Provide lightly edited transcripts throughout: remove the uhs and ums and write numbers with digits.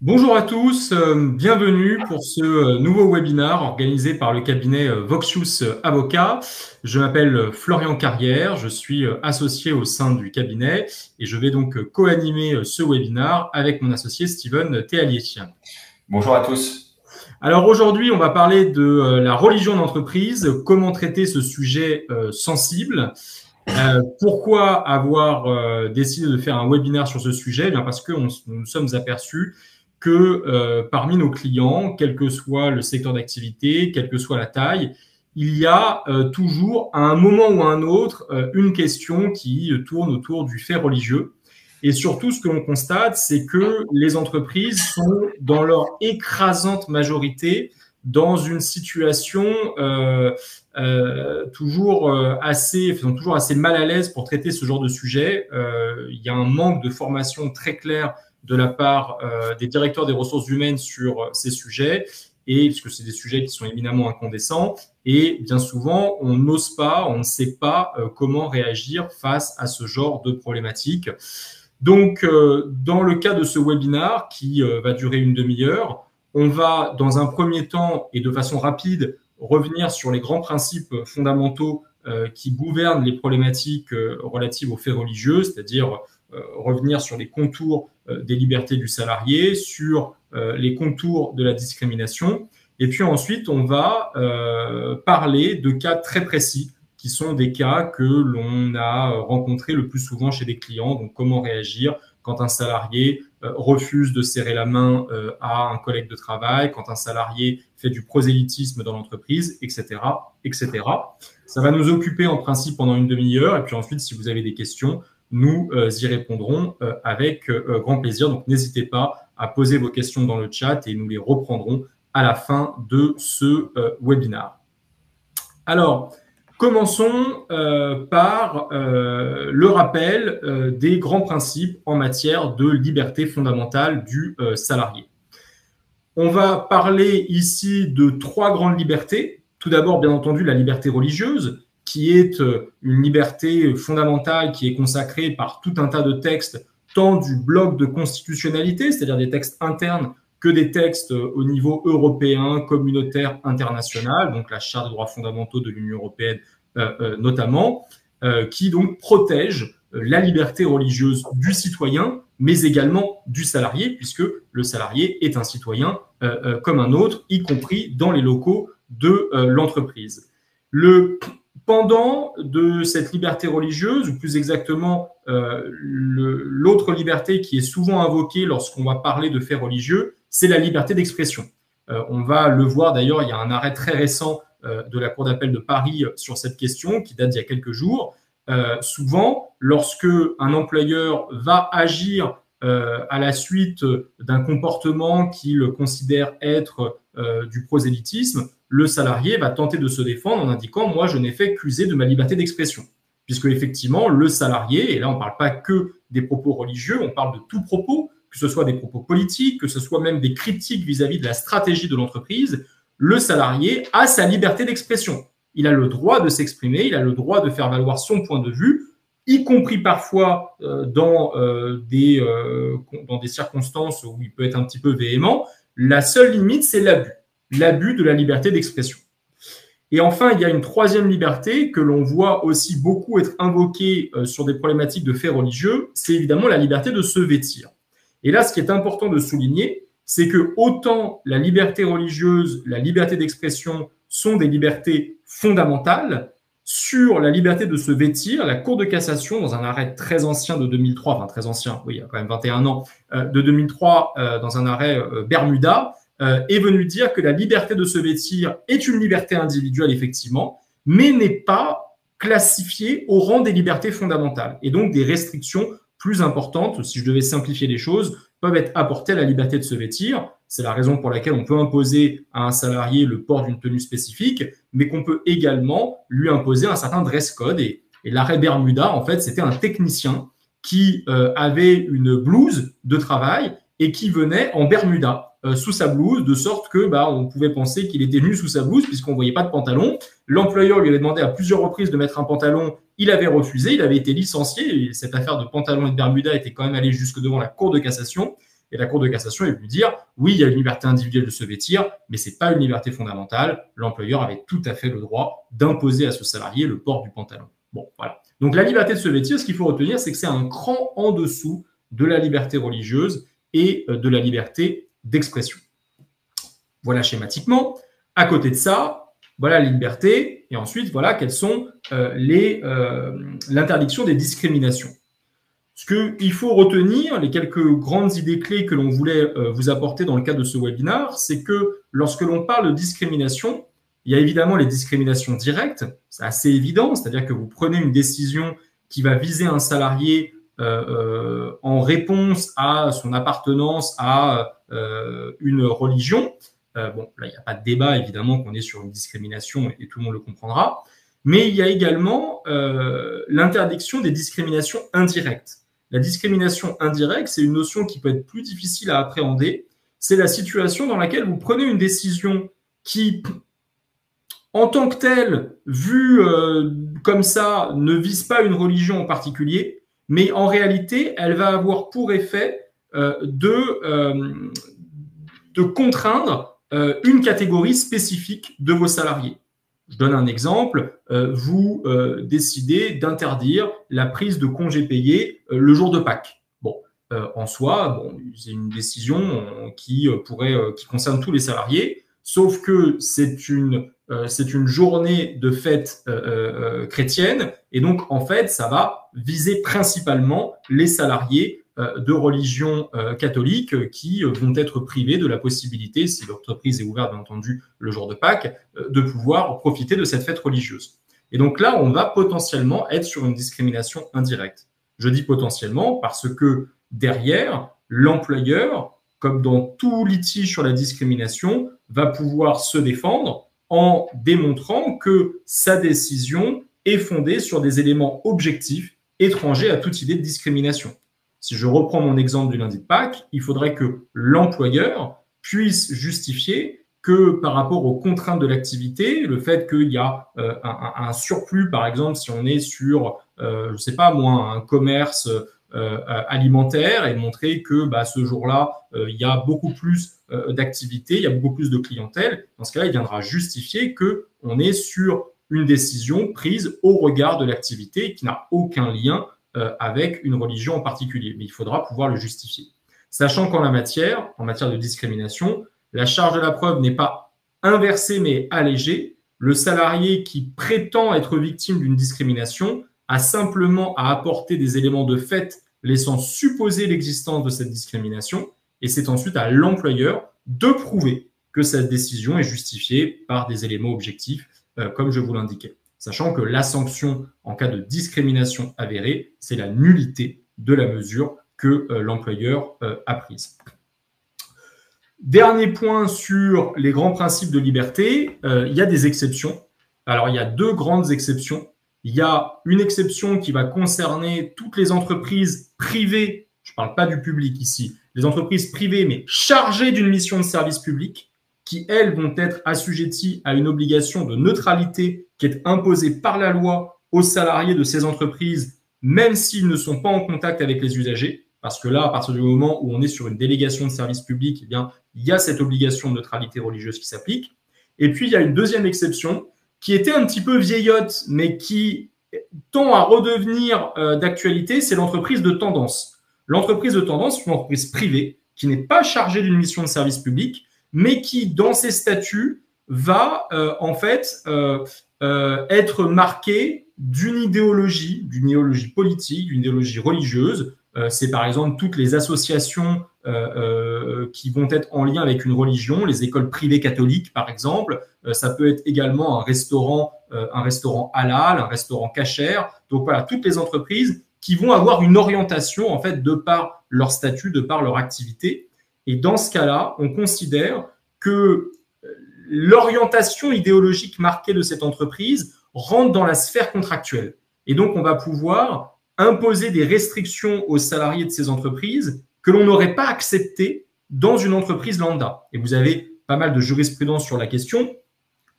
Bonjour à tous, bienvenue pour ce nouveau webinaire organisé par le cabinet Voxius Avocat. Je m'appelle Florian Carrière, je suis associé au sein du cabinet et je vais donc co-animer ce webinaire avec mon associé Steven Théalier. Bonjour à tous. Alors aujourd'hui, on va parler de la religion d'entreprise, comment traiter ce sujet sensible. Pourquoi avoir décidé de faire un webinaire sur ce sujet? Bien parce que nous nous sommes aperçus que parmi nos clients, quel que soit le secteur d'activité, quelle que soit la taille, il y a toujours, à un moment ou à un autre, une question qui tourne autour du fait religieux. Et surtout, ce que l'on constate, c'est que les entreprises sont, dans leur écrasante majorité, dans une situation sont toujours assez mal à l'aise pour traiter ce genre de sujet. Il y a un manque de formation très clair de la part des directeurs des ressources humaines sur ces sujets, et puisque c'est des sujets qui sont éminemment incandescents, et bien souvent, on n'ose pas, on ne sait pas comment réagir face à ce genre de problématiques. Donc, dans le cas de ce webinaire qui va durer une demi-heure, on va, dans un premier temps et de façon rapide, revenir sur les grands principes fondamentaux qui gouvernent les problématiques relatives aux faits religieux, c'est-à-dire revenir sur les contours des libertés du salarié, sur les contours de la discrimination. Et puis ensuite, on va parler de cas très précis qui sont des cas que l'on a rencontrés le plus souvent chez des clients. Donc, comment réagir quand un salarié refuse de serrer la main à un collègue de travail, quand un salarié fait du prosélytisme dans l'entreprise, etc., etc. Ça va nous occuper en principe pendant une demi-heure. Et puis ensuite, si vous avez des questions, nous y répondrons avec grand plaisir. Donc, n'hésitez pas à poser vos questions dans le chat et nous les reprendrons à la fin de ce webinaire. Alors, commençons par le rappel des grands principes en matière de liberté fondamentale du salarié. On va parler ici de trois grandes libertés. Tout d'abord, bien entendu, la liberté religieuse, qui est une liberté fondamentale qui est consacrée par tout un tas de textes, tant du bloc de constitutionnalité, c'est-à-dire des textes internes, que des textes au niveau européen, communautaire, international, donc la Charte des droits fondamentaux de l'Union européenne notamment, qui donc protège la liberté religieuse du citoyen, mais également du salarié, puisque le salarié est un citoyen comme un autre, y compris dans les locaux de l'entreprise. Le pendant de cette liberté religieuse, ou plus exactement l'autre liberté qui est souvent invoquée lorsqu'on va parler de faits religieux, c'est la liberté d'expression. On va le voir d'ailleurs, il y a un arrêt très récent de la Cour d'appel de Paris sur cette question qui date d'il y a quelques jours. Souvent, lorsque un employeur va agir à la suite d'un comportement qu'il considère être du prosélytisme, le salarié va tenter de se défendre en indiquant « moi, je n'ai fait qu'user de ma liberté d'expression ». Puisque effectivement, le salarié, et là on ne parle pas que des propos religieux, on parle de tout propos, que ce soit des propos politiques, que ce soit même des critiques vis-à-vis de la stratégie de l'entreprise, le salarié a sa liberté d'expression. Il a le droit de s'exprimer, il a le droit de faire valoir son point de vue, y compris parfois dans des circonstances où il peut être un petit peu véhément. La seule limite, c'est l'abus de la liberté d'expression. Et enfin, il y a une troisième liberté que l'on voit aussi beaucoup être invoquée sur des problématiques de faits religieux, c'est évidemment la liberté de se vêtir. Et là, ce qui est important de souligner, c'est que autant la liberté religieuse, la liberté d'expression sont des libertés fondamentales, sur la liberté de se vêtir, la Cour de cassation, dans un arrêt très ancien de 2003, enfin très ancien, oui, il y a quand même 21 ans, de 2003, dans un arrêt Bermuda, est venue dire que la liberté de se vêtir est une liberté individuelle, effectivement, mais n'est pas classifiée au rang des libertés fondamentales. Et donc, des restrictions plus importantes, si je devais simplifier les choses, peuvent être apportées à la liberté de se vêtir. C'est la raison pour laquelle on peut imposer à un salarié le port d'une tenue spécifique, mais qu'on peut également lui imposer un certain dress code. Et l'arrêt Bermuda, en fait, c'était un technicien qui avait une blouse de travail et qui venait en Bermuda sous sa blouse, de sorte que on pouvait penser qu'il était nu sous sa blouse puisqu'on ne voyait pas de pantalon. L'employeur lui avait demandé à plusieurs reprises de mettre un pantalon, il avait refusé, il avait été licencié, et cette affaire de pantalon et de Bermuda était quand même allée jusque devant la Cour de cassation. Et la Cour de cassation est venue dire, oui, il y a une liberté individuelle de se vêtir, mais ce n'est pas une liberté fondamentale. L'employeur avait tout à fait le droit d'imposer à ce salarié le port du pantalon. Bon, voilà. Donc la liberté de se vêtir, ce qu'il faut retenir, c'est que c'est un cran en dessous de la liberté religieuse et de la liberté d'expression. Voilà schématiquement. À côté de ça, voilà la liberté, et ensuite, voilà quelles sont l'interdiction des discriminations. Ce qu'il faut retenir, les quelques grandes idées clés que l'on voulait vous apporter dans le cadre de ce webinaire, c'est que lorsque l'on parle de discrimination, il y a évidemment les discriminations directes, c'est assez évident, c'est-à-dire que vous prenez une décision qui va viser un salarié en réponse à son appartenance à une religion. Bon, là, il n'y a pas de débat, évidemment, qu'on est sur une discrimination et tout le monde le comprendra. Mais il y a également l'interdiction des discriminations indirectes. La discrimination indirecte, c'est une notion qui peut être plus difficile à appréhender. C'est la situation dans laquelle vous prenez une décision qui, en tant que telle, vue comme ça, ne vise pas une religion en particulier, mais en réalité, elle va avoir pour effet de contraindre une catégorie spécifique de vos salariés. Je donne un exemple, vous décidez d'interdire la prise de congés payés le jour de Pâques. Bon, en soi, bon, c'est une décision qui concerne tous les salariés, sauf que c'est une journée de fête chrétienne, et donc en fait, ça va viser principalement les salariés de religion catholique qui vont être privés de la possibilité, si l'entreprise est ouverte bien entendu le jour de Pâques, de pouvoir profiter de cette fête religieuse. Et donc là, on va potentiellement être sur une discrimination indirecte. Je dis potentiellement parce que derrière, l'employeur, comme dans tout litige sur la discrimination, va pouvoir se défendre en démontrant que sa décision est fondée sur des éléments objectifs étrangers à toute idée de discrimination. Si je reprends mon exemple du lundi de Pâques, il faudrait que l'employeur puisse justifier que par rapport aux contraintes de l'activité, le fait qu'il y a un surplus, par exemple, si on est sur, je ne sais pas moi, un commerce alimentaire, et montrer que ce jour-là, il y a beaucoup plus d'activité, il y a beaucoup plus de clientèle, dans ce cas-là, il viendra justifier qu'on est sur une décision prise au regard de l'activité qui n'a aucun lien avec une religion en particulier, mais il faudra pouvoir le justifier. Sachant qu'en matière de discrimination, la charge de la preuve n'est pas inversée mais allégée. Le salarié qui prétend être victime d'une discrimination a simplement à apporter des éléments de fait laissant supposer l'existence de cette discrimination, et c'est ensuite à l'employeur de prouver que cette décision est justifiée par des éléments objectifs, comme je vous l'indiquais. Sachant que la sanction en cas de discrimination avérée, c'est la nullité de la mesure que l'employeur a prise. Dernier point sur les grands principes de liberté, il y a des exceptions. Alors, il y a deux grandes exceptions. Il y a une exception qui va concerner toutes les entreprises privées, je ne parle pas du public ici, les entreprises privées mais chargées d'une mission de service public, qui, elles, vont être assujetties à une obligation de neutralité qui est imposée par la loi aux salariés de ces entreprises, même s'ils ne sont pas en contact avec les usagers. Parce que là, à partir du moment où on est sur une délégation de service public, eh bien, il y a cette obligation de neutralité religieuse qui s'applique. Et puis, il y a une deuxième exception qui était un petit peu vieillotte, mais qui tend à redevenir d'actualité, c'est l'entreprise de tendance. L'entreprise de tendance, c'est une entreprise privée qui n'est pas chargée d'une mission de service public, mais qui, dans ses statuts, va être marquée d'une idéologie politique, d'une idéologie religieuse. C'est par exemple toutes les associations qui vont être en lien avec une religion, les écoles privées catholiques par exemple. Ça peut être également un restaurant halal, un restaurant kasher. Donc voilà, toutes les entreprises qui vont avoir une orientation en fait de par leur statut, de par leur activité. Et dans ce cas-là, on considère que l'orientation idéologique marquée de cette entreprise rentre dans la sphère contractuelle. Et donc, on va pouvoir imposer des restrictions aux salariés de ces entreprises que l'on n'aurait pas acceptées dans une entreprise lambda. Et vous avez pas mal de jurisprudence sur la question.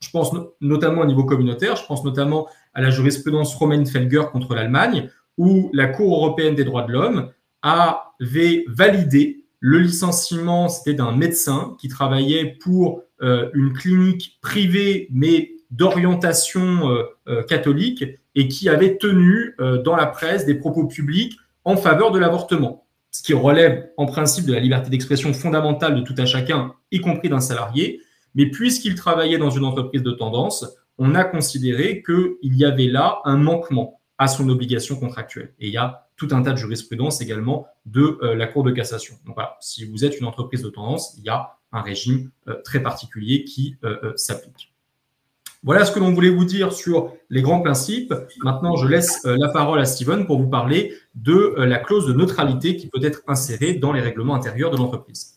Je pense notamment au niveau communautaire, je pense notamment à la jurisprudence Romain-Felger contre l'Allemagne, où la Cour européenne des droits de l'homme avait validé le licenciement, c'était d'un médecin qui travaillait pour une clinique privée, mais d'orientation catholique, et qui avait tenu dans la presse des propos publics en faveur de l'avortement, ce qui relève en principe de la liberté d'expression fondamentale de tout un chacun, y compris d'un salarié. Mais puisqu'il travaillait dans une entreprise de tendance, on a considéré qu'il y avait là un manquement à son obligation contractuelle. Et il y a tout un tas de jurisprudence également de la Cour de cassation. Donc voilà, si vous êtes une entreprise de tendance, il y a un régime très particulier qui s'applique. Voilà ce que l'on voulait vous dire sur les grands principes. Maintenant, je laisse la parole à Steven pour vous parler de la clause de neutralité qui peut être insérée dans les règlements intérieurs de l'entreprise.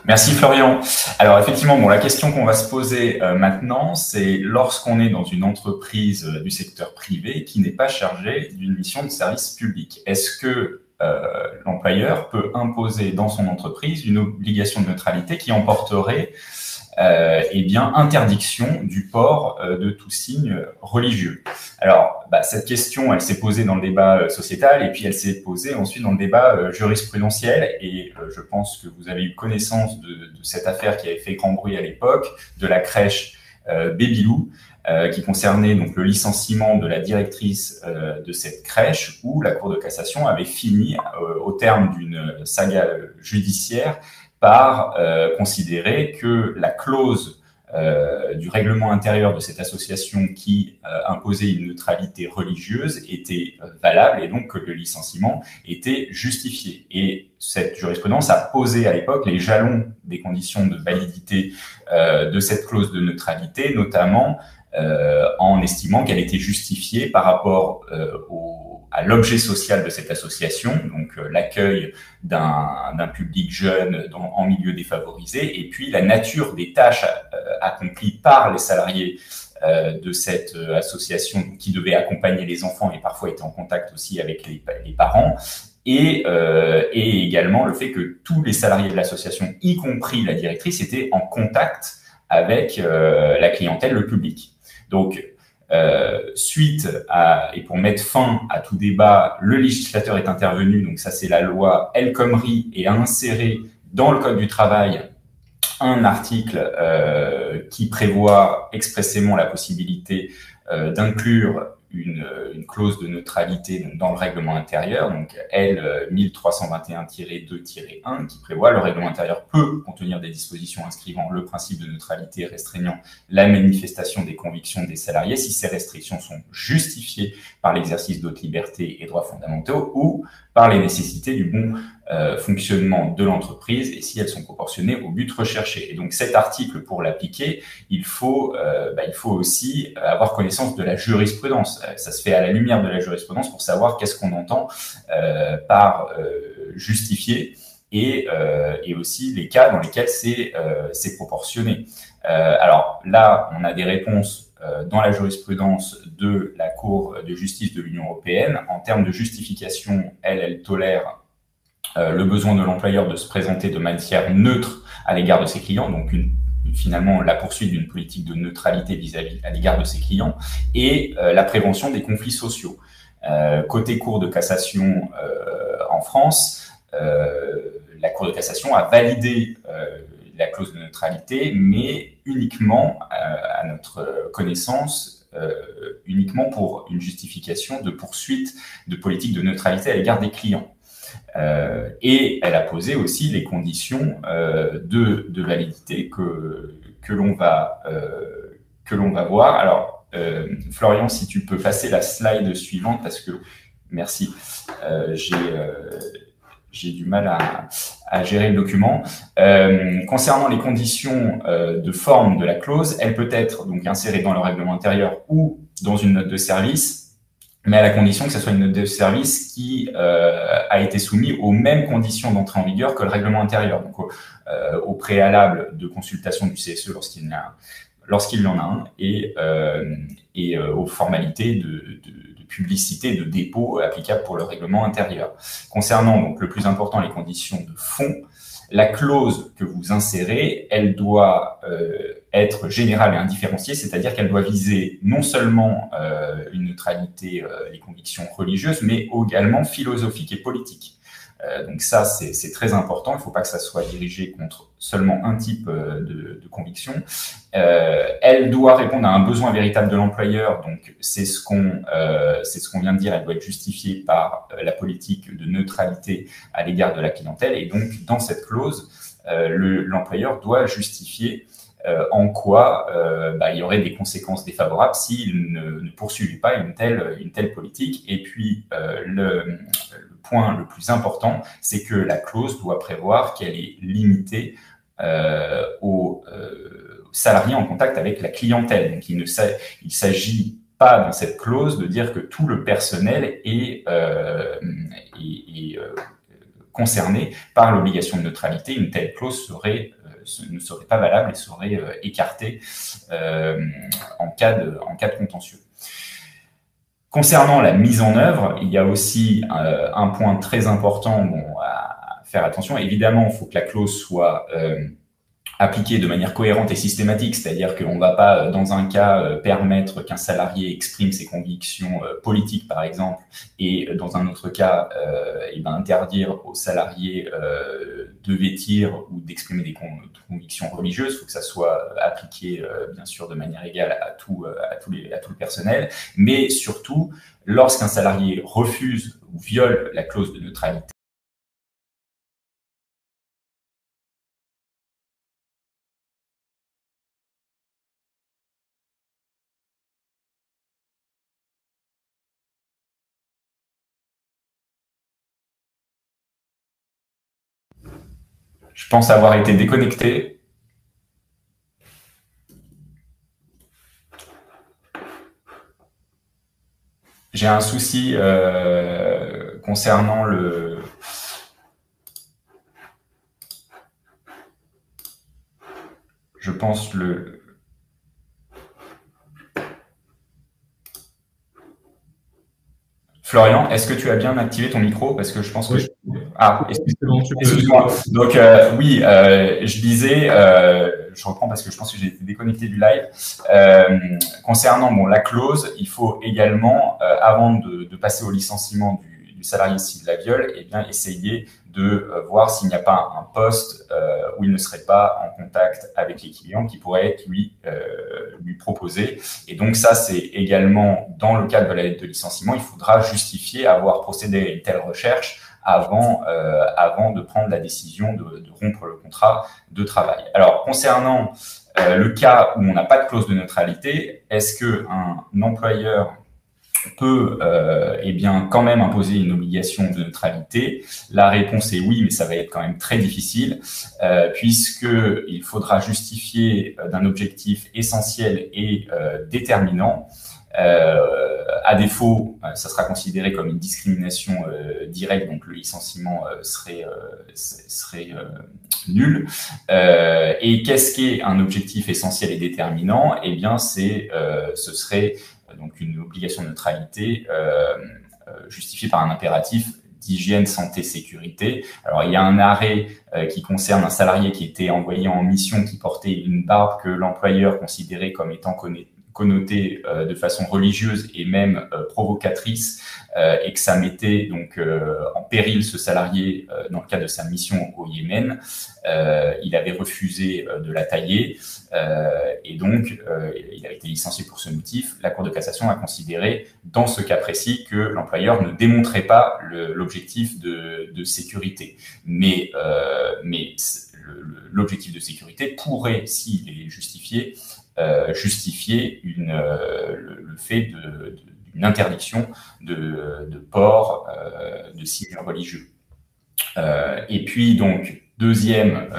Merci Florian. Alors effectivement, bon, la question qu'on va se poser maintenant, c'est lorsqu'on est dans une entreprise du secteur privé qui n'est pas chargée d'une mission de service public, est-ce que l'employeur peut imposer dans son entreprise une obligation de neutralité qui emporterait interdiction du port de tout signe religieux. Alors, cette question, elle s'est posée dans le débat sociétal et puis elle s'est posée ensuite dans le débat jurisprudentiel. Et je pense que vous avez eu connaissance de cette affaire qui avait fait grand bruit à l'époque, de la crèche Babylou, qui concernait donc le licenciement de la directrice de cette crèche, où la Cour de cassation avait fini, au terme d'une saga judiciaire, par considérer que la clause du règlement intérieur de cette association qui imposait une neutralité religieuse était valable et donc que le licenciement était justifié. Et cette jurisprudence a posé à l'époque les jalons des conditions de validité de cette clause de neutralité, notamment en estimant qu'elle était justifiée par rapport à l'objet social de cette association, donc l'accueil d'un public jeune en milieu défavorisé, et puis la nature des tâches accomplies par les salariés de cette association qui devaient accompagner les enfants et parfois étaient en contact aussi avec les parents, et également le fait que tous les salariés de l'association, y compris la directrice, étaient en contact avec la clientèle, le public. Donc, suite et pour mettre fin à tout débat, le législateur est intervenu, donc ça c'est la loi El Khomri, et a inséré dans le Code du travail un article qui prévoit expressément la possibilité d'inclure une clause de neutralité donc, dans le règlement intérieur, donc L 1321-2-1, qui prévoit le règlement intérieur peut contenir des dispositions inscrivant le principe de neutralité restreignant la manifestation des convictions des salariés si ces restrictions sont justifiées par l'exercice d'autres libertés et droits fondamentaux ou par les nécessités du bon fonctionnement de l'entreprise et si elles sont proportionnées au but recherché. Et donc cet article, pour l'appliquer, il faut aussi avoir connaissance de la jurisprudence. Ça se fait à la lumière de la jurisprudence pour savoir qu'est-ce qu'on entend par justifié et aussi les cas dans lesquels c'est proportionné. Alors là, on a des réponses dans la jurisprudence de la Cour de justice de l'Union européenne. En termes de justification, elle tolère le besoin de l'employeur de se présenter de manière neutre à l'égard de ses clients, donc finalement la poursuite d'une politique de neutralité vis-à-vis à l'égard de ses clients, et la prévention des conflits sociaux. Côté Cour de cassation en France, la Cour de cassation a validé la clause de neutralité, mais uniquement, à notre connaissance, uniquement pour une justification de poursuite de politique de neutralité à l'égard des clients. Et elle a posé aussi les conditions de validité que l'on va voir. Alors, Florian, si tu peux passer la slide suivante, parce que merci, j'ai du mal à gérer le document. Concernant les conditions de forme de la clause, elle peut être donc insérée dans le règlement intérieur ou dans une note de service, mais à la condition que ce soit une note de service qui a été soumise aux mêmes conditions d'entrée en vigueur que le règlement intérieur, donc au préalable de consultation du CSE lorsqu'il y en a un, et aux formalités de publicité, de dépôt applicables pour le règlement intérieur. Concernant donc le plus important, les conditions de fond, la clause que vous insérez, elle doit être générale et indifférenciée, c'est-à-dire qu'elle doit viser non seulement une neutralité, les convictions religieuses, mais également philosophiques et politiques. Donc ça, c'est très important. Il ne faut pas que ça soit dirigé contre seulement un type de conviction. Elle doit répondre à un besoin véritable de l'employeur. Donc c'est ce qu'on vient de dire. Elle doit être justifiée par la politique de neutralité à l'égard de la clientèle. Et donc dans cette clause, l'employeur doit justifier en quoi il y aurait des conséquences défavorables s'il ne poursuivait pas une telle politique. Et puis, le point le plus important, c'est que la clause doit prévoir qu'elle est limitée aux salariés en contact avec la clientèle. Donc, il ne s'agit pas dans cette clause de dire que tout le personnel est concerné par l'obligation de neutralité. Une telle clause ne serait pas valable et serait écartée en cas de contentieux. Concernant la mise en œuvre, il y a aussi un point très important à faire attention. Évidemment, il faut que la clause soit appliquée de manière cohérente et systématique, c'est-à-dire qu'on ne va pas, dans un cas, permettre qu'un salarié exprime ses convictions politiques, par exemple, et dans un autre cas, interdire aux salariés de vêtir ou d'exprimer des convictions religieuses. Il faut que ça soit appliqué, bien sûr, de manière égale à tout le personnel, mais surtout, lorsqu'un salarié refuse ou viole la clause de neutralité, je pense avoir été déconnecté. J'ai un souci concernant je pense Florian, est-ce que tu as bien activé ton micro? Parce que je pense que excuse-moi. Donc oui, je disais, je reprends parce que je pense que j'ai été déconnecté du live. Concernant la clause, il faut également, avant de passer au licenciement du salarié s'il la viole, essayer de voir s'il n'y a pas un poste où il ne serait pas en contact avec les clients qui pourrait être lui proposé. Et donc ça, c'est également dans le cadre de la lettre de licenciement, il faudra justifier avoir procédé à une telle recherche avant de prendre la décision de rompre le contrat de travail. Alors, concernant le cas où on n'a pas de clause de neutralité, est-ce qu'un employeur peut quand même imposer une obligation de neutralité? La réponse est oui, mais ça va être quand même très difficile puisqu'il faudra justifier d'un objectif essentiel et déterminant. À défaut, ça sera considéré comme une discrimination directe, donc le licenciement serait nul. Et qu'est-ce qu'est un objectif essentiel et déterminant? Ce serait donc une obligation de neutralité justifiée par un impératif d'hygiène, santé, sécurité. Alors, il y a un arrêt qui concerne un salarié qui était envoyé en mission qui portait une barbe que l'employeur considérait comme étant connotée de façon religieuse et même provocatrice et que ça mettait donc en péril ce salarié dans le cadre de sa mission au Yémen. Il avait refusé de la tailler et donc il a été licencié pour ce motif. La Cour de cassation a considéré dans ce cas précis que l'employeur ne démontrait pas l'objectif de sécurité. Mais l'objectif de sécurité pourrait, s'il est justifié, justifier le fait d'une interdiction de port de signes religieux. Et puis donc deuxième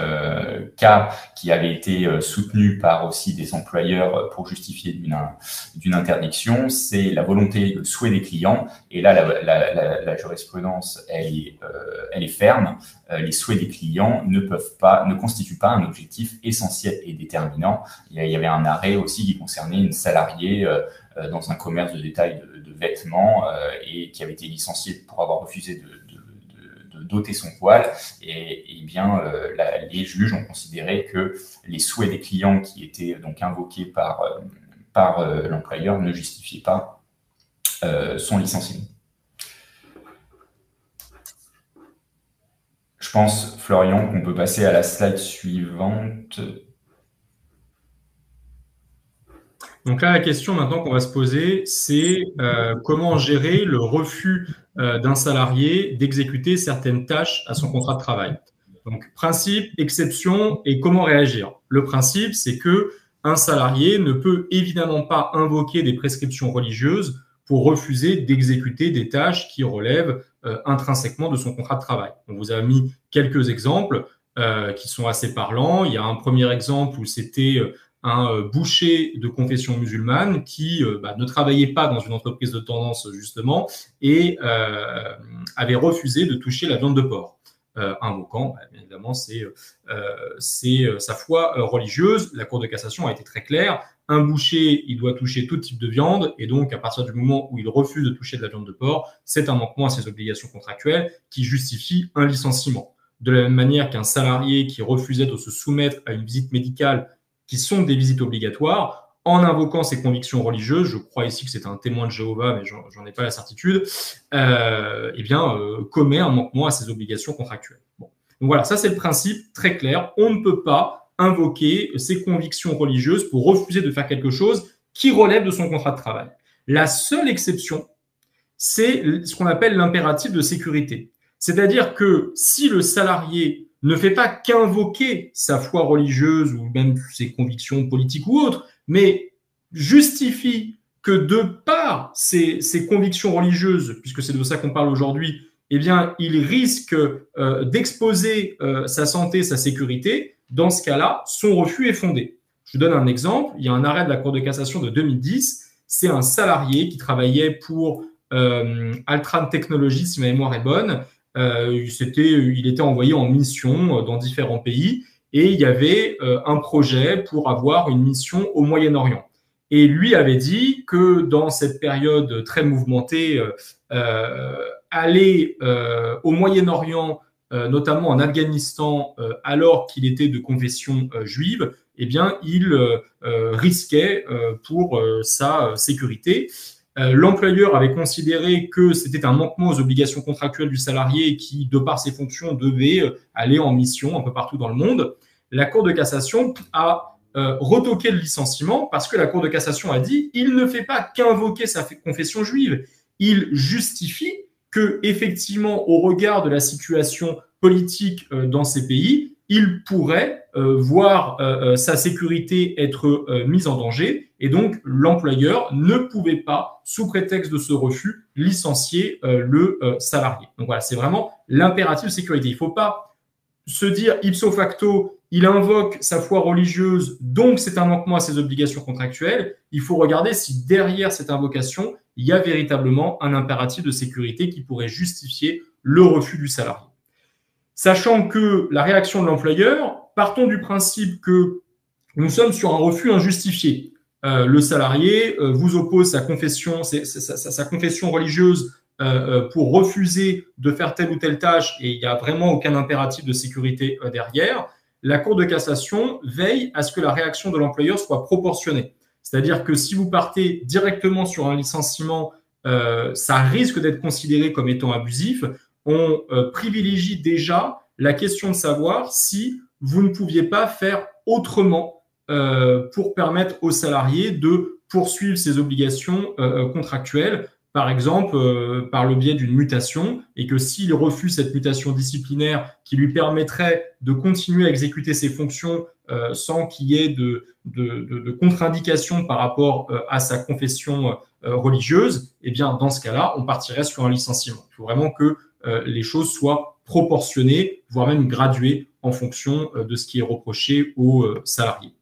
cas qui avait été soutenu par aussi des employeurs pour justifier d'une interdiction, c'est la volonté, le souhait des clients. Et là, la jurisprudence, elle est ferme. Les souhaits des clients ne constituent pas un objectif essentiel et déterminant. Il y avait un arrêt aussi qui concernait une salariée dans un commerce de détail de vêtements et qui avait été licenciée pour avoir refusé de doter son voile les juges ont considéré que les souhaits des clients qui étaient donc invoqués par l'employeur ne justifiaient pas son licenciement. pense, Florian, qu'on peut passer à la slide suivante. Donc là, la question maintenant qu'on va se poser, c'est comment gérer le refus d'un salarié d'exécuter certaines tâches à son contrat de travail. Donc, principe, exception et comment réagir. Le principe, c'est que un salarié ne peut évidemment pas invoquer des prescriptions religieuses pour refuser d'exécuter des tâches qui relèvent intrinsèquement de son contrat de travail. On vous a mis quelques exemples qui sont assez parlants. Il y a un premier exemple où c'était un boucher de confession musulmane qui ne travaillait pas dans une entreprise de tendance justement et avait refusé de toucher la viande de porc. Invoquant, bien évidemment, c'est sa foi religieuse. La Cour de cassation a été très claire. Un boucher, il doit toucher tout type de viande, et donc à partir du moment où il refuse de toucher de la viande de porc, c'est un manquement à ses obligations contractuelles qui justifie un licenciement. De la même manière qu'un salarié qui refusait de se soumettre à une visite médicale, qui sont des visites obligatoires, en invoquant ses convictions religieuses, je crois ici que c'est un témoin de Jéhovah, mais j'en ai pas la certitude, commet un manquement à ses obligations contractuelles. Bon. Donc voilà, ça c'est le principe très clair. On ne peut pas invoquer ses convictions religieuses pour refuser de faire quelque chose qui relève de son contrat de travail. La seule exception, c'est ce qu'on appelle l'impératif de sécurité. C'est-à-dire que si le salarié ne fait pas qu'invoquer sa foi religieuse ou même ses convictions politiques ou autres, mais justifie que de par ses convictions religieuses, puisque c'est de ça qu'on parle aujourd'hui, eh bien, il risque d'exposer sa santé, sa sécurité. Dans ce cas-là, son refus est fondé. Je vous donne un exemple. Il y a un arrêt de la Cour de cassation de 2010. C'est un salarié qui travaillait pour Altran Technologies, si ma mémoire est bonne. Il était envoyé en mission dans différents pays et il y avait un projet pour avoir une mission au Moyen-Orient. Et lui avait dit que dans cette période très mouvementée, aller au Moyen-Orient, notamment en Afghanistan, alors qu'il était de confession juive, eh bien, il risquait pour sa sécurité. L'employeur avait considéré que c'était un manquement aux obligations contractuelles du salarié qui, de par ses fonctions, devait aller en mission un peu partout dans le monde. La Cour de cassation a retoqué le licenciement parce que la Cour de cassation a dit il ne fait pas qu'invoquer sa confession juive, il justifie que, effectivement, au regard de la situation politique dans ces pays, il pourrait voir sa sécurité être mise en danger et donc l'employeur ne pouvait pas, sous prétexte de ce refus, licencier le salarié. Donc voilà, c'est vraiment l'impératif de sécurité. Il ne faut pas se dire ipso facto, il invoque sa foi religieuse, donc c'est un manquement à ses obligations contractuelles. Il faut regarder si derrière cette invocation, il y a véritablement un impératif de sécurité qui pourrait justifier le refus du salarié. Sachant que la réaction de l'employeur, partons du principe que nous sommes sur un refus injustifié. Le salarié vous oppose sa confession religieuse pour refuser de faire telle ou telle tâche et il n'y a vraiment aucun impératif de sécurité derrière. La Cour de cassation veille à ce que la réaction de l'employeur soit proportionnée. C'est-à-dire que si vous partez directement sur un licenciement, ça risque d'être considéré comme étant abusif. On privilégie déjà la question de savoir si vous ne pouviez pas faire autrement pour permettre aux salariés de poursuivre ses obligations contractuelles, par exemple par le biais d'une mutation, et que s'il refuse cette mutation disciplinaire qui lui permettrait de continuer à exécuter ses fonctions sans qu'il y ait de contre-indication par rapport à sa confession religieuse, eh bien dans ce cas-là, on partirait sur un licenciement. Il faut vraiment que les choses soient proportionnées, voire même graduées en fonction de ce qui est reproché aux salariés.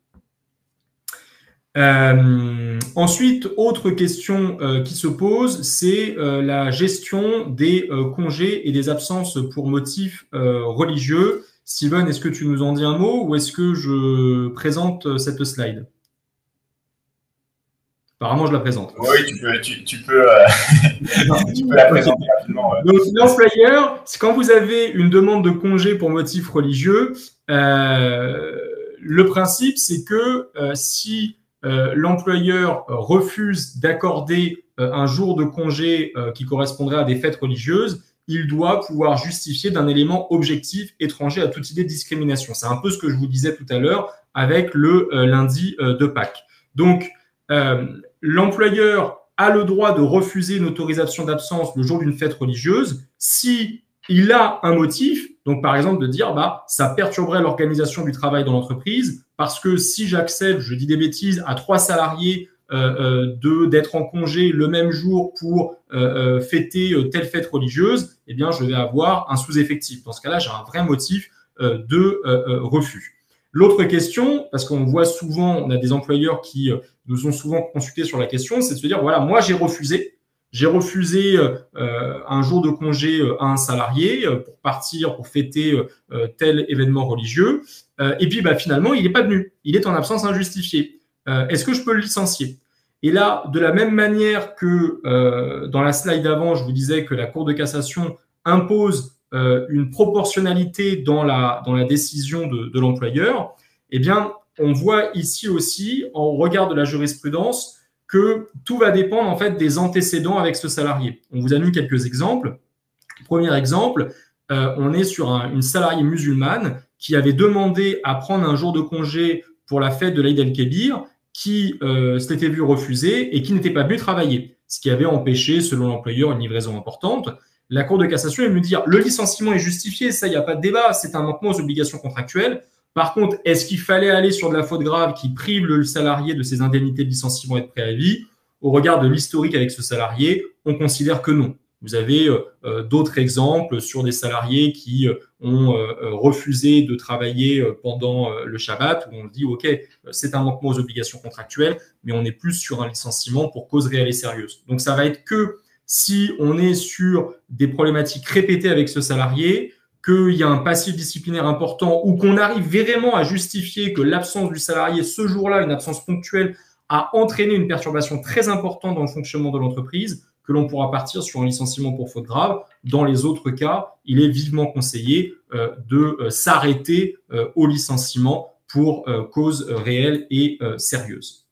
Ensuite, autre question qui se pose, c'est la gestion des congés et des absences pour motifs religieux. Steven, est-ce que tu nous en dis un mot ou est-ce que je présente cette slide? Apparemment, je la présente. Oui, tu peux la présenter rapidement. Ouais. Donc, l'employeur, quand vous avez une demande de congé pour motif religieux, le principe, c'est que si l'employeur refuse d'accorder un jour de congé qui correspondrait à des fêtes religieuses, il doit pouvoir justifier d'un élément objectif étranger à toute idée de discrimination. C'est un peu ce que je vous disais tout à l'heure avec le lundi de Pâques. Donc, l'employeur a le droit de refuser une autorisation d'absence le jour d'une fête religieuse si il a un motif, donc par exemple de dire ça perturberait l'organisation du travail dans l'entreprise parce que si j'accepte, je dis des bêtises, à 3 salariés d'être en congé le même jour pour fêter telle fête religieuse, eh bien je vais avoir un sous-effectif. Dans ce cas-là, j'ai un vrai motif de refus. L'autre question, parce qu'on voit souvent, on a des employeurs qui nous ont souvent consultés sur la question, c'est de se dire, voilà, moi j'ai refusé un jour de congé à un salarié pour partir, pour fêter tel événement religieux, et puis finalement, il n'est pas venu, il est en absence injustifiée. Est-ce que je peux le licencier? Et là, de la même manière que dans la slide d'avant, je vous disais que la Cour de cassation impose une proportionnalité dans la décision de l'employeur, eh bien, on voit ici aussi, en regard de la jurisprudence, que tout va dépendre en fait des antécédents avec ce salarié. On vous a mis quelques exemples. Premier exemple, on est sur une salariée musulmane qui avait demandé à prendre un jour de congé pour la fête de l'Aïd el-Kébir, qui s'était vu refuser et qui n'était pas venu travailler, ce qui avait empêché, selon l'employeur, une livraison importante. La Cour de cassation est venue dire le licenciement est justifié, ça, il n'y a pas de débat, c'est un manquement aux obligations contractuelles. Par contre, est-ce qu'il fallait aller sur de la faute grave qui prive le salarié de ses indemnités de licenciement et de préavis? Au regard de l'historique avec ce salarié, on considère que non. Vous avez d'autres exemples sur des salariés qui ont refusé de travailler pendant le Shabbat, où on dit, OK, c'est un manquement aux obligations contractuelles, mais on est plus sur un licenciement pour cause réelle et sérieuse. Donc, ça va être que si on est sur des problématiques répétées avec ce salarié, qu'il y a un passif disciplinaire important ou qu'on arrive vraiment à justifier que l'absence du salarié ce jour-là, une absence ponctuelle, a entraîné une perturbation très importante dans le fonctionnement de l'entreprise, que l'on pourra partir sur un licenciement pour faute grave. Dans les autres cas, il est vivement conseillé de s'arrêter au licenciement pour cause réelle et sérieuse.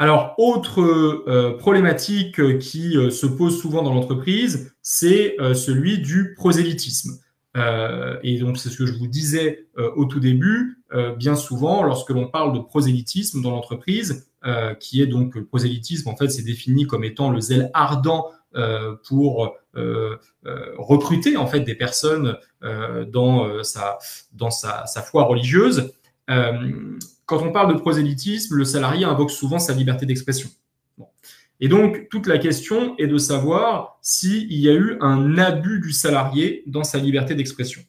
Alors, autre problématique qui se pose souvent dans l'entreprise, c'est celui du prosélytisme. Et donc, c'est ce que je vous disais au tout début. Bien souvent, lorsque l'on parle de prosélytisme dans l'entreprise, qui est donc le prosélytisme, en fait, c'est défini comme étant le zèle ardent pour recruter en fait des personnes dans sa foi religieuse. Quand on parle de prosélytisme, le salarié invoque souvent sa liberté d'expression. Bon. Et donc, toute la question est de savoir s'il y a eu un abus du salarié dans sa liberté d'expression.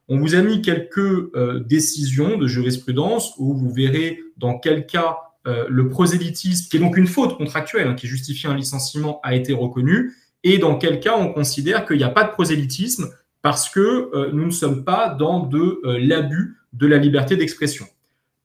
On vous a mis quelques décisions de jurisprudence où vous verrez dans quel cas le prosélytisme, qui est donc une faute contractuelle, qui justifie un licenciement, a été reconnu, et dans quel cas on considère qu'il n'y a pas de prosélytisme parce que nous ne sommes pas dans de l'abus de la liberté d'expression.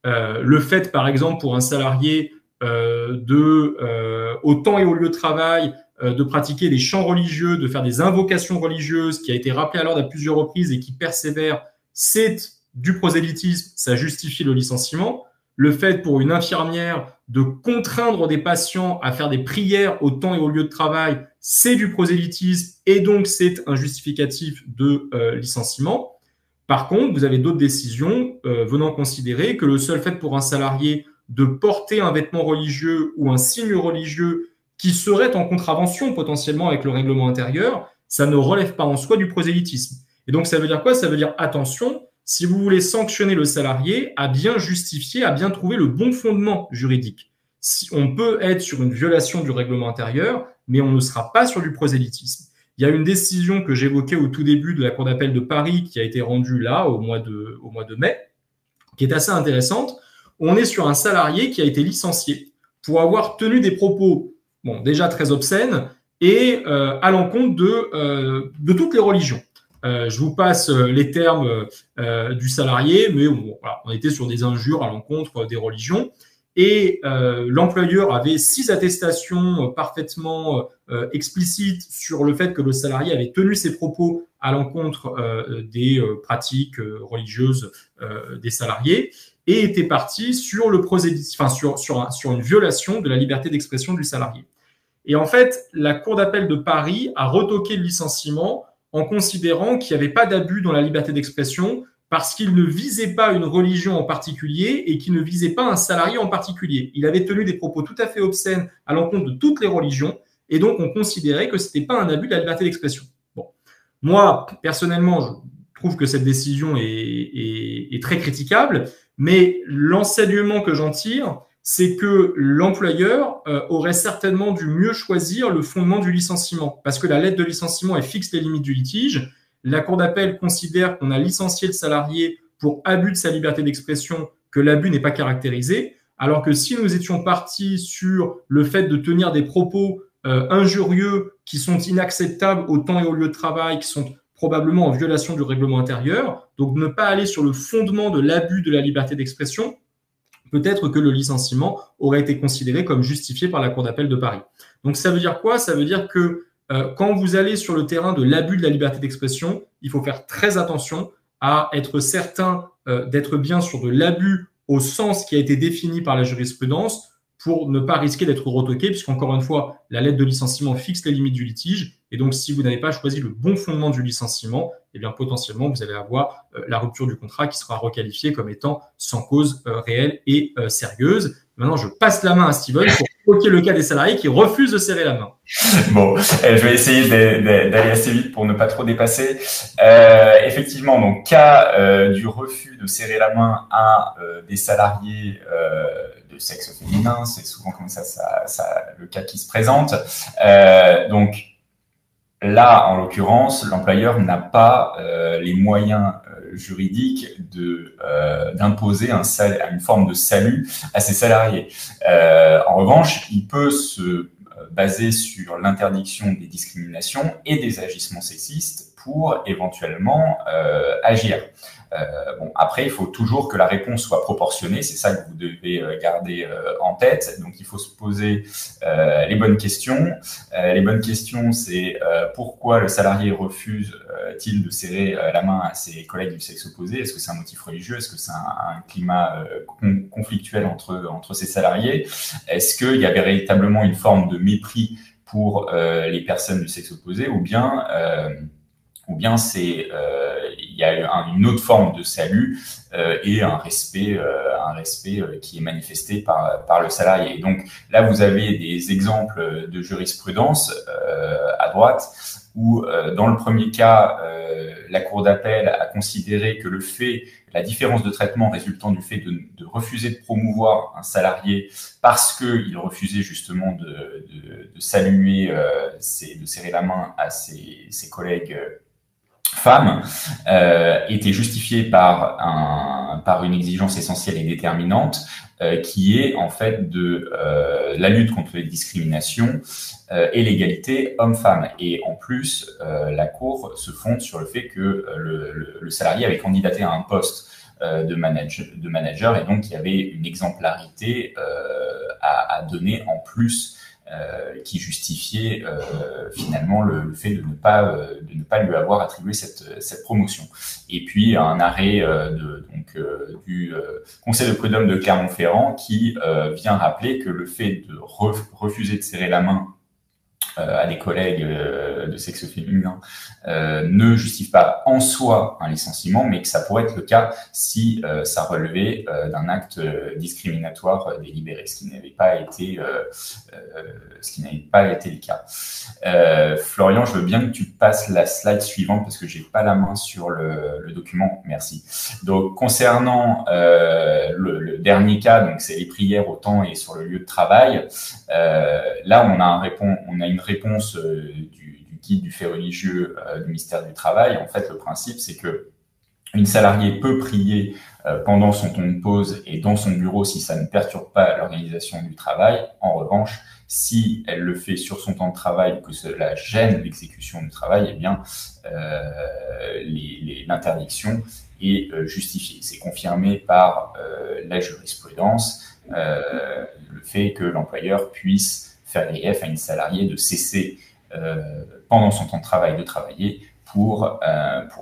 Le fait, par exemple, pour un salarié au temps et au lieu de travail, de pratiquer des chants religieux, de faire des invocations religieuses, qui a été rappelé à l'ordre à plusieurs reprises et qui persévère, c'est du prosélytisme, ça justifie le licenciement. Le fait pour une infirmière de contraindre des patients à faire des prières au temps et au lieu de travail, c'est du prosélytisme et donc c'est un justificatif de licenciement. Par contre, vous avez d'autres décisions venant considérer que le seul fait pour un salarié de porter un vêtement religieux ou un signe religieux qui serait en contravention potentiellement avec le règlement intérieur, ça ne relève pas en soi du prosélytisme. Et donc, ça veut dire quoi? Ça veut dire, attention, si vous voulez sanctionner le salarié, à bien justifier, à bien trouver le bon fondement juridique. On peut être sur une violation du règlement intérieur, mais on ne sera pas sur du prosélytisme. Il y a une décision que j'évoquais au tout début de la Cour d'appel de Paris qui a été rendue là, au mois de mai, qui est assez intéressante. On est sur un salarié qui a été licencié pour avoir tenu des propos, bon, déjà très obscènes, et à l'encontre de toutes les religions. Je vous passe les termes du salarié, mais bon, voilà, on était sur des injures à l'encontre des religions. Et l'employeur avait 6 attestations parfaitement explicites sur le fait que le salarié avait tenu ses propos à l'encontre des pratiques religieuses des salariés et était parti sur le prosélytisme, enfin sur une violation de la liberté d'expression du salarié. Et en fait, la Cour d'appel de Paris a retoqué le licenciement en considérant qu'il n'y avait pas d'abus dans la liberté d'expression parce qu'il ne visait pas une religion en particulier et qu'il ne visait pas un salarié en particulier. Il avait tenu des propos tout à fait obscènes à l'encontre de toutes les religions et donc on considérait que ce n'était pas un abus de la liberté d'expression. Bon. Moi, personnellement, je trouve que cette décision est très critiquable, mais l'enseignement que j'en tire, c'est que l'employeur aurait certainement dû mieux choisir le fondement du licenciement, parce que la lettre de licenciement, elle fixe les limites du litige. La Cour d'appel considère qu'on a licencié le salarié pour abus de sa liberté d'expression, que l'abus n'est pas caractérisé, alors que si nous étions partis sur le fait de tenir des propos injurieux qui sont inacceptables au temps et au lieu de travail, qui sont probablement en violation du règlement intérieur, donc ne pas aller sur le fondement de l'abus de la liberté d'expression, peut-être que le licenciement aurait été considéré comme justifié par la Cour d'appel de Paris. Donc ça veut dire quoi? Ça veut dire que quand vous allez sur le terrain de l'abus de la liberté d'expression, il faut faire très attention à être certain d'être bien sur de l'abus au sens qui a été défini par la jurisprudence pour ne pas risquer d'être retoqué, puisqu'encore une fois, la lettre de licenciement fixe les limites du litige. Et donc, si vous n'avez pas choisi le bon fondement du licenciement, eh bien, potentiellement, vous allez avoir la rupture du contrat qui sera requalifiée comme étant sans cause réelle et sérieuse. Maintenant, je passe la main à Steven pour évoquer le cas des salariés qui refusent de serrer la main. Bon, je vais essayer d'aller assez vite pour ne pas trop dépasser. Effectivement, donc, cas du refus de serrer la main à des salariés de sexe féminin, c'est souvent comme ça le cas qui se présente. Donc, là, en l'occurrence, l'employeur n'a pas les moyens juridiques d'imposer une forme de salut à ses salariés. En revanche, il peut se baser sur l'interdiction des discriminations et des agissements sexistes pour éventuellement agir. Bon, après, il faut toujours que la réponse soit proportionnée. C'est ça que vous devez garder en tête. Donc, il faut se poser les bonnes questions. Les bonnes questions, c'est pourquoi le salarié refuse-t-il de serrer la main à ses collègues du sexe opposé? Est-ce que c'est un motif religieux? Est-ce que c'est un climat conflictuel entre ses salariés? Est-ce qu'il y avait véritablement une forme de mépris pour les personnes du sexe opposé, ou bien il y a une autre forme de salut et un respect qui est manifesté par le salarié. Et donc là, vous avez des exemples de jurisprudence à droite où, dans le premier cas, la Cour d'appel a considéré que la différence de traitement résultant du fait de refuser de promouvoir un salarié parce qu'il refusait justement de saluer, de serrer la main à ses collègues femmes, était justifiée par une exigence essentielle et déterminante, qui est en fait de la lutte contre les discriminations et l'égalité homme-femme. Et en plus, la Cour se fonde sur le fait que le salarié avait candidaté à un poste de manager, et donc il y avait une exemplarité à donner en plus, qui justifiait finalement le fait de ne pas lui avoir attribué cette promotion. Et puis un arrêt du Conseil de prud'homme de Clermont-Ferrand qui vient rappeler que le fait de refuser de serrer la main à des collègues de sexe féminin ne justifie pas en soi un licenciement, mais que ça pourrait être le cas si ça relevait d'un acte discriminatoire délibéré, ce qui n'avait pas été le cas. Florian, je veux bien que tu passes la slide suivante parce que j'ai pas la main sur le document. Merci. Donc concernant le dernier cas, donc c'est les prières au temps et sur le lieu de travail. Là, on a une réponse du guide du fait religieux du ministère du Travail. En fait, le principe, c'est que une salariée peut prier pendant son temps de pause et dans son bureau si ça ne perturbe pas l'organisation du travail. En revanche, si elle le fait sur son temps de travail ou que cela gêne l'exécution du travail, eh bien, l'interdiction est justifiée. C'est confirmé par la jurisprudence, le fait que l'employeur puisse faire grief à une salariée de cesser pendant son temps de travail de travailler pour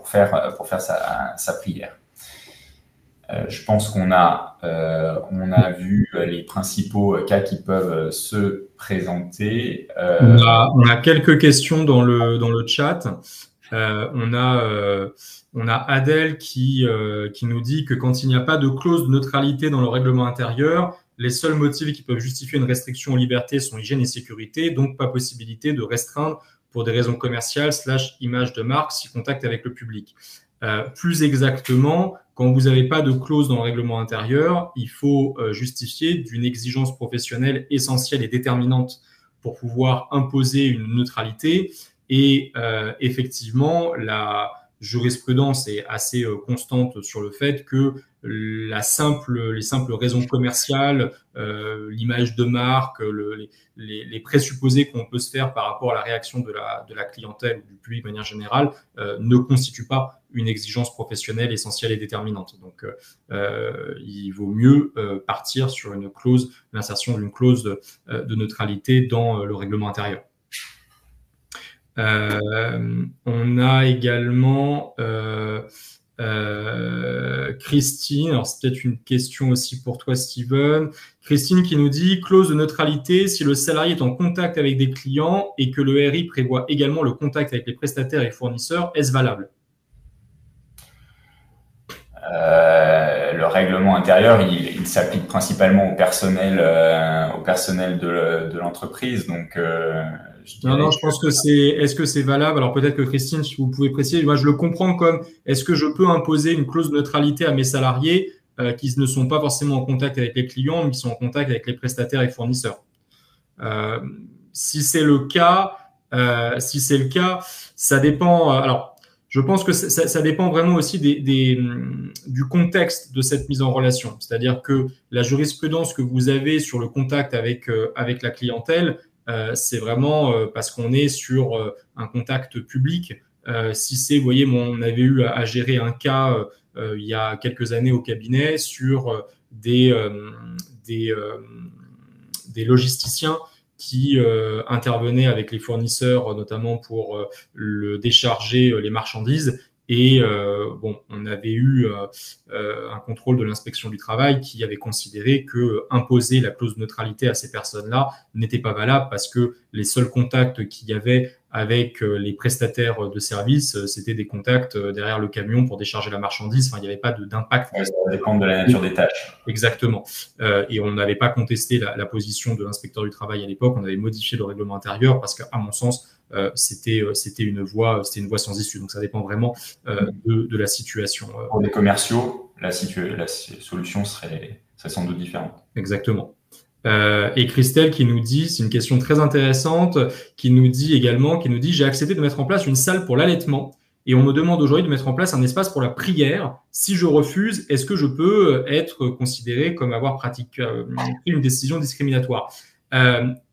faire sa prière. Je pense qu'on a vu les principaux cas qui peuvent se présenter. On a quelques questions dans le chat. On a Adèle qui nous dit que quand il n'y a pas de clause de neutralité dans le règlement intérieur, les seuls motifs qui peuvent justifier une restriction aux libertés sont hygiène et sécurité, donc pas possibilité de restreindre pour des raisons commerciales / image de marque si contact avec le public. Plus exactement, quand vous n'avez pas de clause dans le règlement intérieur, il faut justifier d'une exigence professionnelle essentielle et déterminante pour pouvoir imposer une neutralité. Et effectivement, la jurisprudence est assez constante sur le fait que les simples raisons commerciales, l'image de marque, les présupposés qu'on peut se faire par rapport à la réaction de la clientèle ou du public de manière générale ne constituent pas une exigence professionnelle essentielle et déterminante. Donc, il vaut mieux partir sur l'insertion d'une clause de neutralité dans le règlement intérieur. On a également Christine, alors c'est peut-être une question aussi pour toi Steven, Christine qui nous dit clause de neutralité si le salarié est en contact avec des clients et que le RI prévoit également le contact avec les prestataires et fournisseurs, est-ce valable? Le règlement intérieur, il s'applique principalement au personnel de l'entreprise, donc non, je pense que est-ce que c'est valable? Alors peut-être que Christine, si vous pouvez préciser, moi je le comprends comme, est-ce que je peux imposer une clause de neutralité à mes salariés qui ne sont pas forcément en contact avec les clients, mais qui sont en contact avec les prestataires et fournisseurs? Si c'est le cas, ça dépend. Alors, je pense que ça dépend vraiment aussi du contexte de cette mise en relation. C'est-à-dire que la jurisprudence que vous avez sur le contact avec la clientèle, c'est vraiment parce qu'on est sur un contact public. Si c'est, vous voyez, on avait eu à gérer un cas il y a quelques années au cabinet sur des logisticiens qui intervenaient avec les fournisseurs, notamment pour décharger les marchandises. Et on avait eu un contrôle de l'inspection du travail qui avait considéré que imposer la clause de neutralité à ces personnes-là n'était pas valable parce que les seuls contacts qu'il y avait avec les prestataires de services, c'était des contacts derrière le camion pour décharger la marchandise. Enfin, il n'y avait pas d'impact. Ça dépend de la nature des tâches. Exactement. Et on n'avait pas contesté la position de l'inspecteur du travail à l'époque. On avait modifié le règlement intérieur parce qu'à mon sens, c'était une voie sans issue. Donc, ça dépend vraiment de la situation. Pour des commerciaux, la solution serait sans doute différente. Exactement. Et Christelle qui nous dit, c'est une question très intéressante, qui nous dit, j'ai accepté de mettre en place une salle pour l'allaitement et on me demande aujourd'hui de mettre en place un espace pour la prière. Si je refuse, est-ce que je peux être considéré comme avoir pris une décision discriminatoire?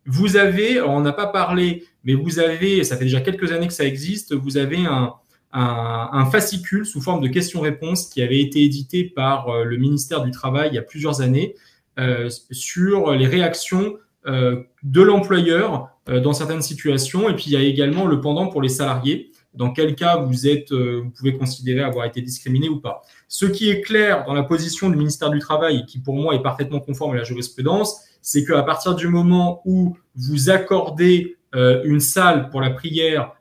Vous avez, on n'a pas parlé, mais vous avez, ça fait déjà quelques années que ça existe, vous avez un fascicule sous forme de questions-réponses qui avait été édité par le ministère du Travail il y a plusieurs années sur les réactions de l'employeur dans certaines situations. Et puis, il y a également le pendant pour les salariés. Dans quel cas vous pouvez considérer avoir été discriminé ou pas. Ce qui est clair dans la position du ministère du Travail et qui, pour moi, est parfaitement conforme à la jurisprudence, c'est qu'à partir du moment où vous accordez une salle pour la prière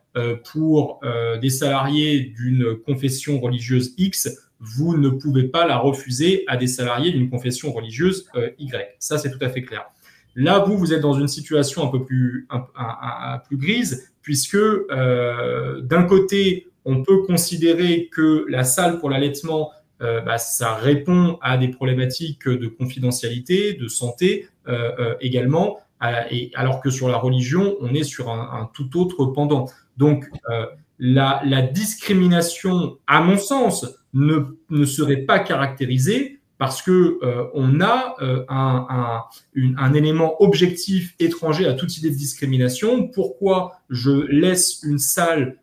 pour des salariés d'une confession religieuse X, vous ne pouvez pas la refuser à des salariés d'une confession religieuse Y. Ça, c'est tout à fait clair. Là, vous êtes dans une situation un peu plus grise, puisque d'un côté, on peut considérer que la salle pour l'allaitement, ça répond à des problématiques de confidentialité, de santé également, alors que sur la religion, on est sur un tout autre pendant. Donc, la discrimination, à mon sens, ne serait pas caractérisée parce que on a un élément objectif étranger à toute idée de discrimination. Pourquoi je laisse une salle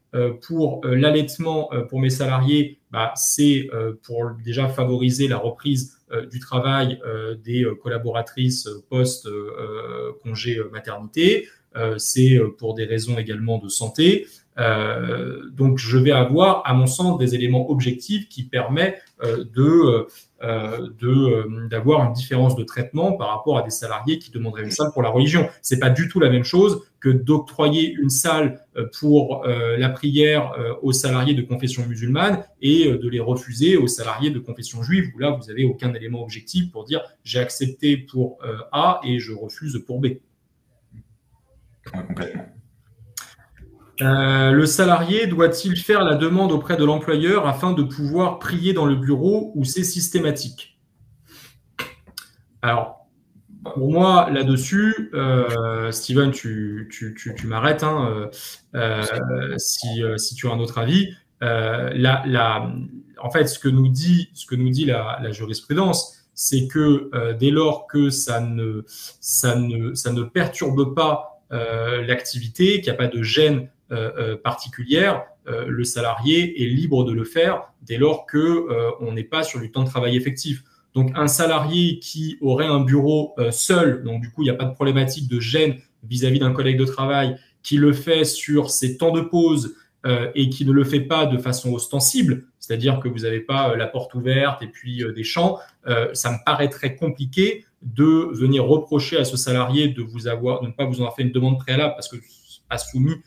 pour l'allaitement pour mes salariés? C'est pour déjà favoriser la reprise du travail des collaboratrices post-congé maternité. C'est pour des raisons également de santé. Donc, je vais avoir, à mon sens, des éléments objectifs qui permettent d'avoir une différence de traitement par rapport à des salariés qui demanderaient une salle pour la religion. C'est pas du tout la même chose que d'octroyer une salle pour la prière aux salariés de confession musulmane et de les refuser aux salariés de confession juive, où là, vous n'avez aucun élément objectif pour dire j'ai accepté pour A et je refuse pour B. Ouais, complètement. Le salarié doit-il faire la demande auprès de l'employeur afin de pouvoir prier dans le bureau ou c'est systématique? Alors, pour moi, là-dessus, Steven, tu m'arrêtes hein, si tu as un autre avis. En fait, ce que nous dit la jurisprudence, c'est que dès lors que ça ne perturbe pas l'activité, qu'il n'y a pas de gêne particulière, le salarié est libre de le faire dès lors qu'on n'est pas sur du temps de travail effectif. Donc, un salarié qui aurait un bureau seul, donc du coup, il n'y a pas de problématique de gêne vis-à-vis d'un collègue de travail, qui le fait sur ses temps de pause et qui ne le fait pas de façon ostensible, c'est-à-dire que vous n'avez pas la porte ouverte et puis des champs, ça me paraît très compliqué de venir reprocher à ce salarié de ne pas vous avoir fait une demande préalable parce que pas soumis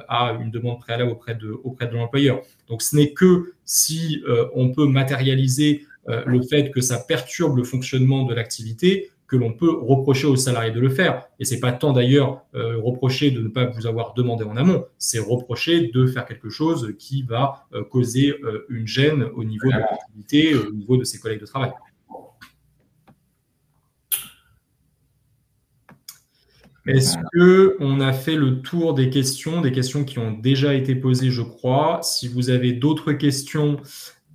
à une demande préalable auprès de l'employeur. Donc, ce n'est que si on peut matérialiser le fait que ça perturbe le fonctionnement de l'activité que l'on peut reprocher aux salariés de le faire. Et c'est pas tant d'ailleurs reprocher de ne pas vous avoir demandé en amont, c'est reprocher de faire quelque chose qui va causer une gêne au niveau de l'activité, au niveau de ses collègues de travail. Est-ce qu'on a fait le tour des questions qui ont déjà été posées, je crois? Si vous avez d'autres questions,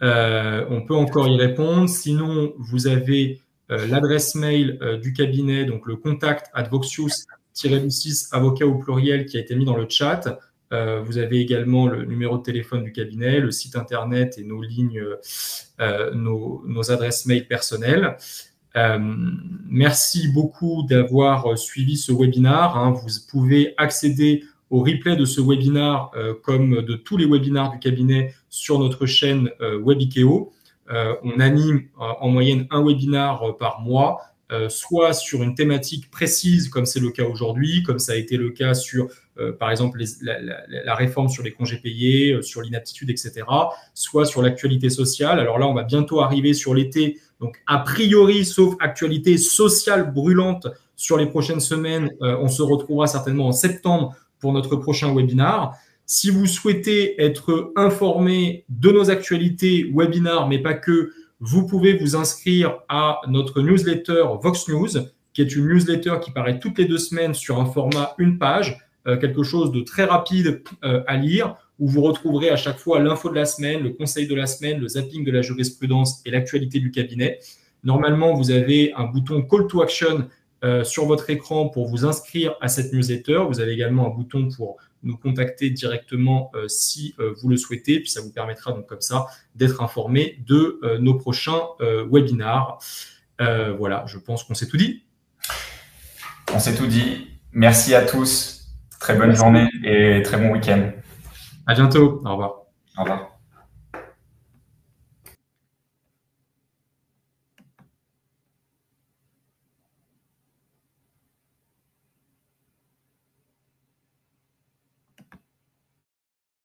on peut encore y répondre. Sinon, vous avez l'adresse mail du cabinet, donc le contact @voxius-6 avocat au pluriel qui a été mis dans le chat. Vous avez également le numéro de téléphone du cabinet, le site internet et nos lignes, nos adresses mail personnelles. Merci beaucoup d'avoir suivi ce webinaire. Hein. Vous pouvez accéder au replay de ce webinaire comme de tous les webinaires du cabinet sur notre chaîne Webikeo. On anime en moyenne un webinaire par mois, soit sur une thématique précise comme c'est le cas aujourd'hui, comme ça a été le cas sur par exemple la réforme sur les congés payés, sur l'inaptitude, etc., soit sur l'actualité sociale. Alors là, on va bientôt arriver sur l'été. Donc, a priori, sauf actualité sociale brûlante sur les prochaines semaines, on se retrouvera certainement en septembre pour notre prochain webinaire. Si vous souhaitez être informé de nos actualités webinaires, mais pas que, vous pouvez vous inscrire à notre newsletter Vox News, qui est une newsletter qui paraît toutes les 2 semaines sur un format une page, quelque chose de très rapide à lire, où vous retrouverez à chaque fois l'info de la semaine, le conseil de la semaine, le zapping de la jurisprudence et l'actualité du cabinet. Normalement, vous avez un bouton Call to Action sur votre écran pour vous inscrire à cette newsletter. Vous avez également un bouton pour nous contacter directement si vous le souhaitez. Puis ça vous permettra donc comme ça d'être informé de nos prochains webinaires. Voilà, je pense qu'on s'est tout dit. On s'est tout dit. Merci à tous. Très bonne journée et très bon week-end. À bientôt. Au revoir. Au revoir.